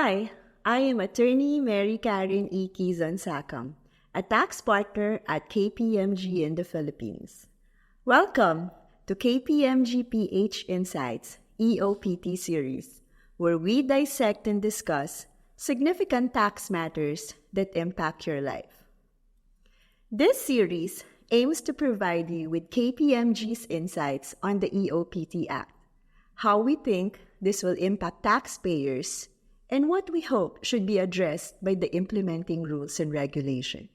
Hi, I am attorney Mary Karen E. Quizon-Sakkam, a tax partner at KPMG in the Philippines. Welcome to KPMG PH Insights EOPT series, where we dissect and discuss significant tax matters that impact your life. This series aims to provide you with KPMG's insights on the EOPT Act, how we think this will impact taxpayers, and what we hope should be addressed by the implementing rules and regulations.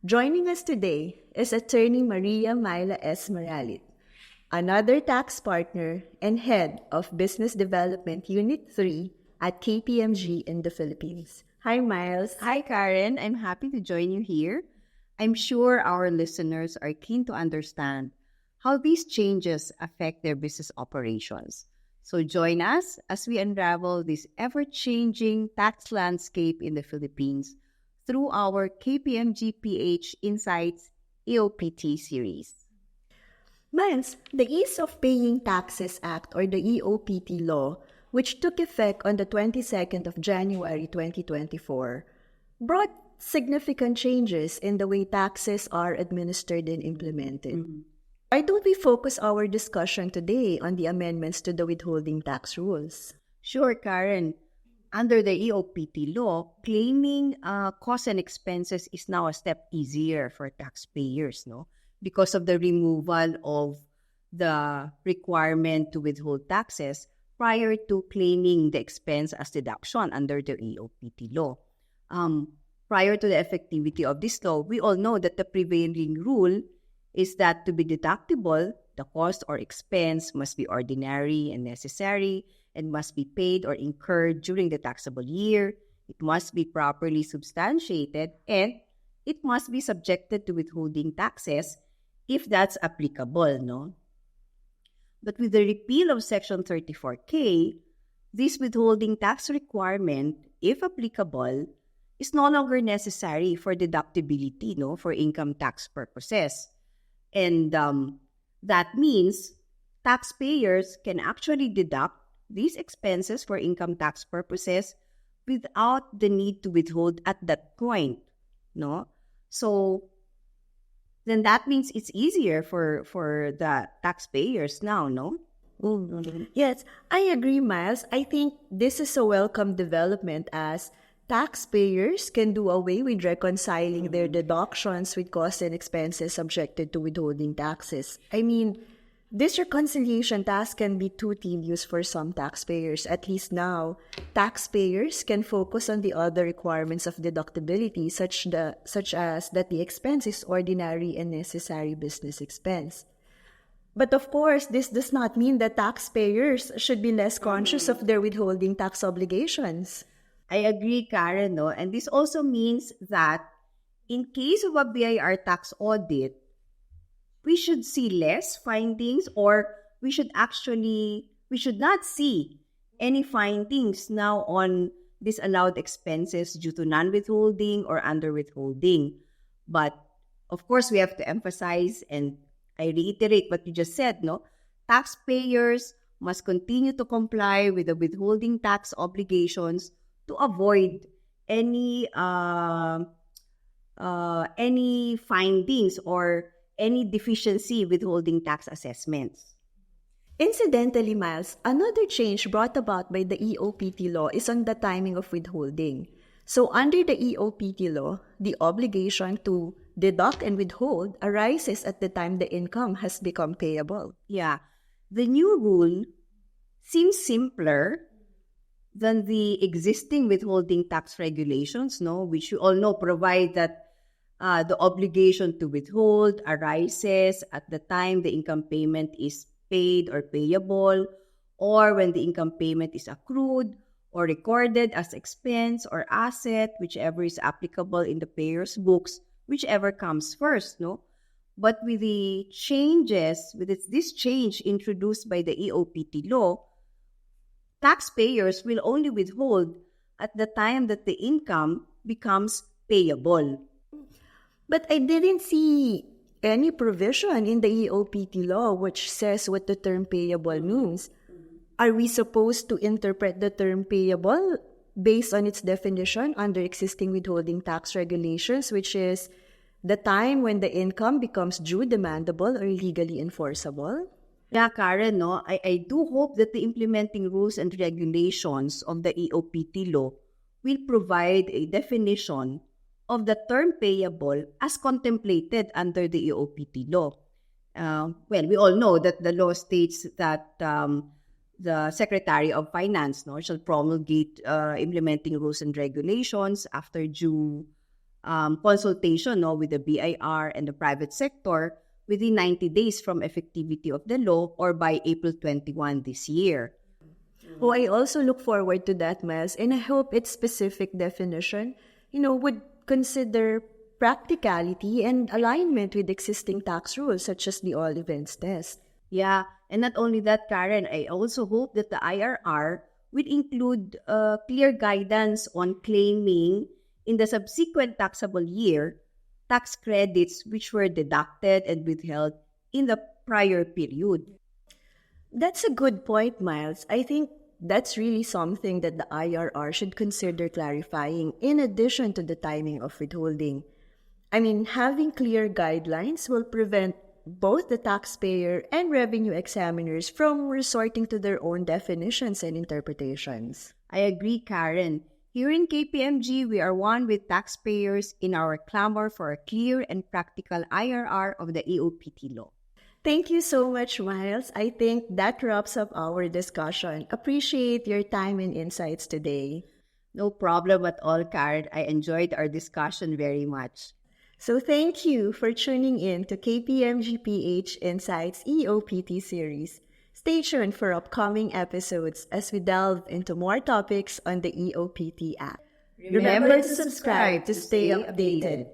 Joining us today is Attorney Myla S. Maralit, another tax partner and head of Business Development Unit 3 at KPMG in the Philippines. Hi, Miles. Hi, Karen. I'm happy to join you here. I'm sure our listeners are keen to understand how these changes affect their business operations. So join us as we unravel this ever-changing tax landscape in the Philippines through our KPMG PH Insights EOPT series. Miles, the Ease of Paying Taxes Act, or the EOPT law, which took effect on the 22nd of January 2024, brought significant changes in the way taxes are administered and implemented. Mm-hmm. Why don't we focus our discussion today on the amendments to the withholding tax rules? Sure, Karen. Under the EOPT law, claiming costs and expenses is now a step easier for taxpayers, no? Because of the removal of the requirement to withhold taxes prior to claiming the expense as deduction under the EOPT law. Prior to the effectivity of this law, we all know that the prevailing rule is that to be deductible, the cost or expense must be ordinary and necessary and must be paid or incurred during the taxable year. It must be properly substantiated and it must be subjected to withholding taxes if that's applicable, no? But with the repeal of Section 34K, this withholding tax requirement, if applicable, is no longer necessary for deductibility, no, for income tax purposes. And that means taxpayers can actually deduct these expenses for income tax purposes without the need to withhold at that point, no? So then that means it's easier for the taxpayers now, no? Mm-hmm. Yes, I agree, Miles. I think this is a welcome development as taxpayers can do away with reconciling their deductions with costs and expenses subjected to withholding taxes. I mean, this reconciliation task can be too tedious for some taxpayers. At least now, taxpayers can focus on the other requirements of deductibility, such as that the expense is ordinary and necessary business expense. But of course, this does not mean that taxpayers should be less conscious of their withholding tax obligations. I agree, Karen, no? And this also means that in case of a BIR tax audit, we should see less findings or we should not see any findings now on disallowed expenses due to non-withholding or under-withholding. But of course, we have to emphasize, and I reiterate what you just said, no? Taxpayers must continue to comply with the withholding tax obligations to avoid any findings or any deficiency withholding tax assessments. Incidentally, Miles, another change brought about by the EOPT law is on the timing of withholding. So under the EOPT law, the obligation to deduct and withhold arises at the time the income has become payable. Yeah, the new rule seems simpler than the existing withholding tax regulations, no, which you all know provide that the obligation to withhold arises at the time the income payment is paid or payable, or when the income payment is accrued or recorded as expense or asset, whichever is applicable in the payer's books, whichever comes first, no? But with the changes, this change introduced by the EOPT law, taxpayers will only withhold at the time that the income becomes payable. But I didn't see any provision in the EOPT law which says what the term payable means. Are we supposed to interpret the term payable based on its definition under existing withholding tax regulations, which is the time when the income becomes due, demandable, or legally enforceable. Yeah, Karen, no, I do hope that the implementing rules and regulations of the EOPT law will provide a definition of the term payable as contemplated under the EOPT law. Well, we all know that the law states that the Secretary of Finance shall promulgate implementing rules and regulations after due consultation with the BIR and the private sector within 90 days from effectivity of the law or by April 21 this year. Oh, I also look forward to that, Miles, and I hope its specific definition, would consider practicality and alignment with existing tax rules such as the all events test. Yeah, and not only that, Karen, I also hope that the IRR will include clear guidance on claiming in the subsequent taxable year tax credits which were deducted and withheld in the prior period. That's a good point, Miles. I think that's really something that the IRR should consider clarifying in addition to the timing of withholding. I mean, having clear guidelines will prevent both the taxpayer and revenue examiners from resorting to their own definitions and interpretations. I agree, Karen. Here in KPMG, we are one with taxpayers in our clamor for a clear and practical IRR of the EOPT law. Thank you so much, Miles. I think that wraps up our discussion. Appreciate your time and insights today. No problem at all, Karen. I enjoyed our discussion very much. So thank you for tuning in to KPMG PH Insights EOPT series. Stay tuned for upcoming episodes as we delve into more topics on the EOPT app. Remember to subscribe to stay updated.